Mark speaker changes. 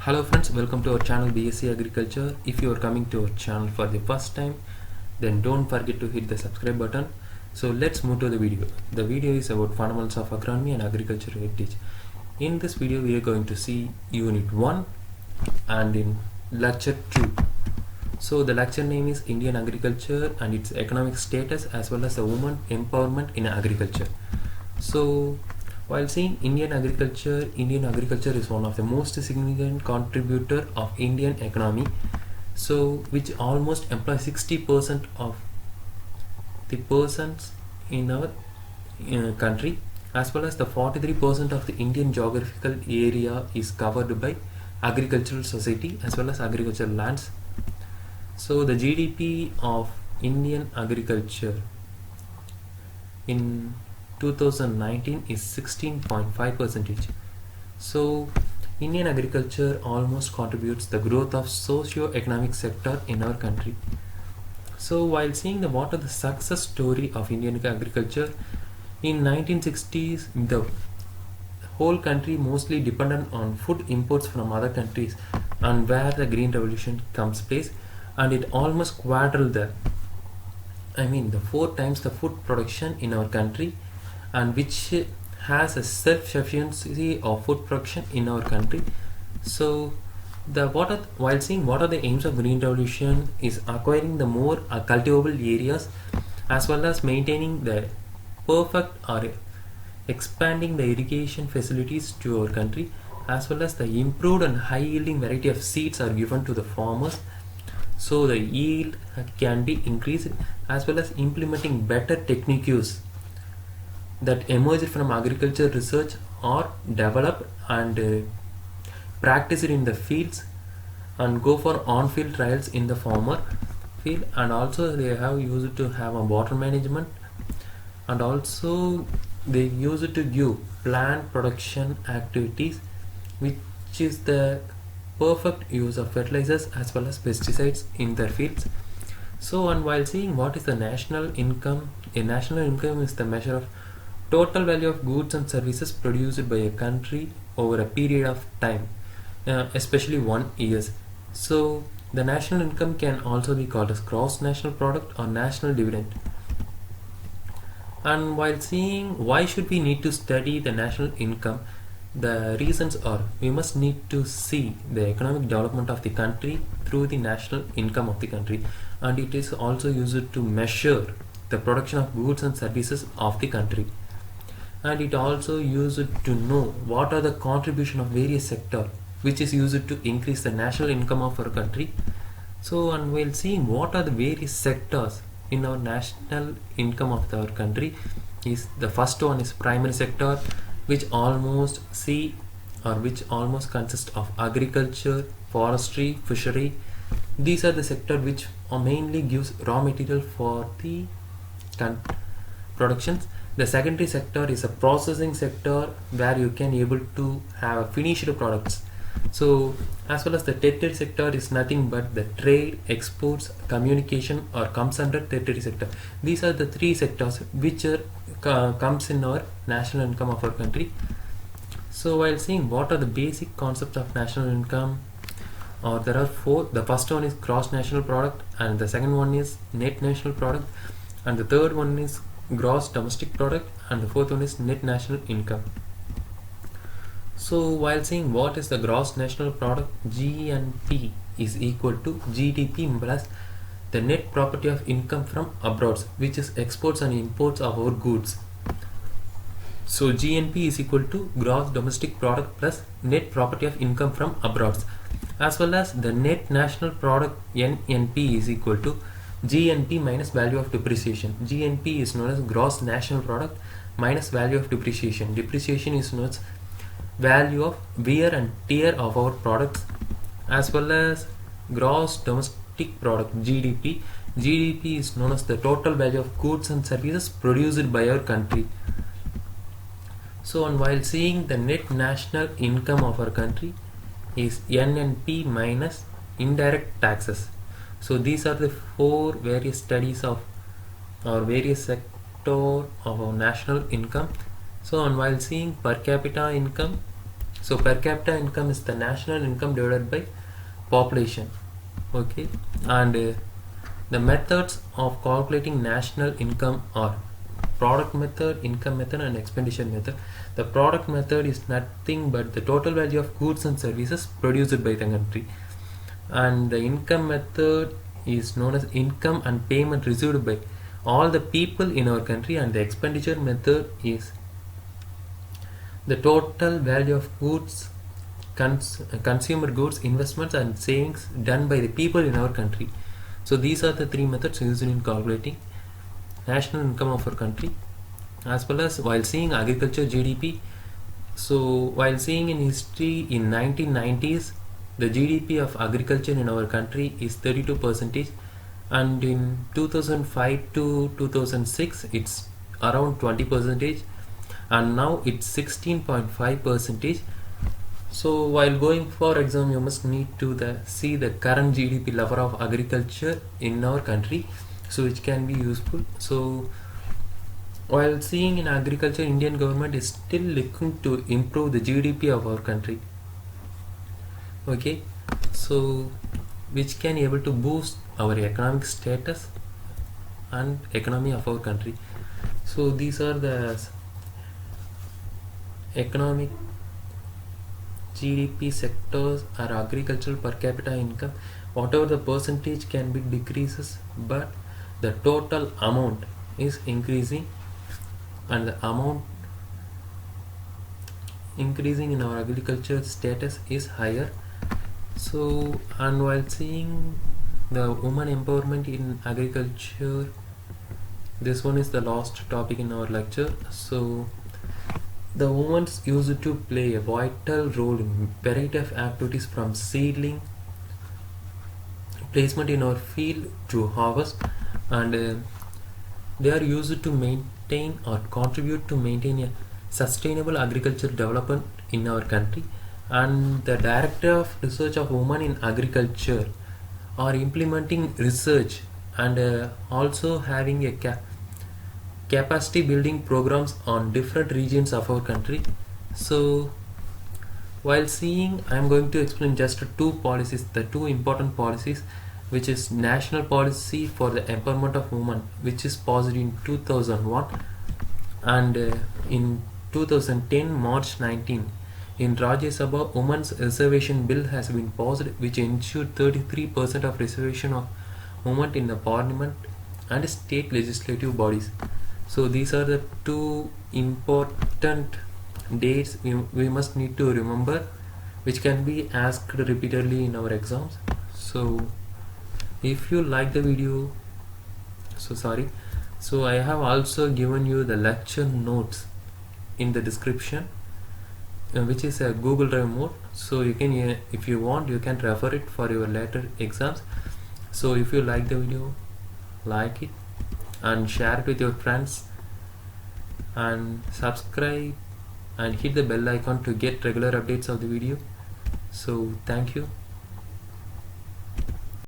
Speaker 1: Hello friends, welcome to our channel BSc Agriculture. If you are coming to our channel for the first time, then don't forget to hit the subscribe button. So let's move to the video. The video is about fundamentals of agronomy and agriculture heritage. In this video we are going to see unit 1 and in lecture 2. So the lecture name is Indian Agriculture and its economic status as well as the women empowerment in agriculture. So while seeing Indian agriculture is one of the most significant contributor of Indian economy, so which almost employs 60% of the persons in our country, as well as the 43% of the Indian geographical area is covered by agricultural society as well as agricultural lands. So the GDP of Indian agriculture in 2019 is 16.5%. So Indian agriculture almost contributes the growth of socio-economic sector in our country. So while seeing what are the success story of Indian agriculture, in 1960s the whole country mostly dependent on food imports from other countries, and where the Green Revolution comes place, and it almost quadrupled the 4 times the food production in our country, and which has a self-sufficiency of food production in our country. So while seeing what are the aims of Green Revolution is acquiring the more cultivable areas, as well as maintaining the perfect or expanding the irrigation facilities to our country, as well as the improved and high yielding variety of seeds are given to the farmers, so the yield can be increased, as well as implementing better techniques that emerged from agriculture research or developed and practiced in the fields, and go for on-field trials in the farmer field, and also they have used to have a water management, and also they use it to give plant production activities, which is the perfect use of fertilizers as well as pesticides in their fields. So, and while seeing what is the national income, a national income is the measure of total value of goods and services produced by a country over a period of time, especially 1 year. So the national income can also be called as gross national product or national dividend. And while seeing why should we need to study the national income, the reasons are we must need to see the economic development of the country through the national income of the country, and it is also used to measure the production of goods and services of the country, and it also used to know what are the contribution of various sector which is used to increase the national income of our country. So, and while seeing what are the various sectors in our national income of our country, is the first one is primary sector, which almost consists of agriculture, forestry, fishery. These are the sector which mainly gives raw material for the productions. The secondary sector is a processing sector where you can able to have finished products. So as well as the tertiary sector is nothing but the trade, exports, communication, or comes under tertiary sector. These are the 3 sectors which are comes in our national income of our country. So while seeing what are the basic concepts of national income, or there are 4. The first one is gross national product, and the second one is net national product, and the third one is gross domestic product, and the fourth one is net national income. So while saying what is the gross national product, GNP is equal to GDP plus the net property of income from abroad, which is exports and imports of our goods. So GNP is equal to gross domestic product plus net property of income from abroad, as well as the net national product NNP is equal to GNP minus value of depreciation. GNP is known as gross national product minus value of depreciation. Depreciation is known as value of wear and tear of our products, as well as gross domestic product GDP. GDP is known as the total value of goods and services produced by our country. So, and while seeing the net national income of our country is NNP minus indirect taxes. So these are the 4 various studies of or various sector of our national income. So, and while seeing per capita income, So per capita income is the national income divided by population. Okay, and the methods of calculating national income are product method, income method, and expenditure method. The product method is nothing but the total value of goods and services produced by the country, and the income method is known as income and payment received by all the people in our country, and the expenditure method is the total value of goods, consumer goods, investments, and savings done by the people in our country. So these are the three methods used in calculating national income of our country. As well as while seeing agriculture GDP, so while seeing in history, in 1990s the GDP of agriculture in our country is 32%, and in 2005 to 2006 it's around 20%, and now it's 16.5%. So while going for exam, you must need to see the current GDP level of agriculture in our country, so which can be useful. So while seeing in agriculture, Indian government is still looking to improve the GDP of our country. Okay, so which can able to boost our economic status and economy of our country. So these are the economic GDP sectors are agricultural per capita income. Whatever the percentage can be decreases, but the total amount is increasing, and the amount increasing in our agriculture status is higher. So, and while seeing the woman empowerment in agriculture, this one is the last topic in our lecture. So the women used to play a vital role in variety of activities, from seedling placement in our field to harvest, and they are used to maintain or contribute to maintain a sustainable agriculture development in our country. And the director of research of women in agriculture are implementing research, and also having a capacity building programs on different regions of our country. So while seeing, I am going to explain just two policies, the two important policies, which is national policy for the empowerment of women, which is passed in 2001, and in 2010 March 19 in Rajya Sabha, Women's Reservation Bill has been passed, which ensured 33% of reservation of women in the parliament and state legislative bodies. So these are the two important dates we must need to remember, which can be asked repeatedly in our exams. So if you like the video, so I have also given you the lecture notes in the description, which is a Google Drive mode, so you can, if you want, you can refer it for your later exams. So if you like the video, like it and share it with your friends, and subscribe and hit the bell icon to get regular updates of the video. So thank you.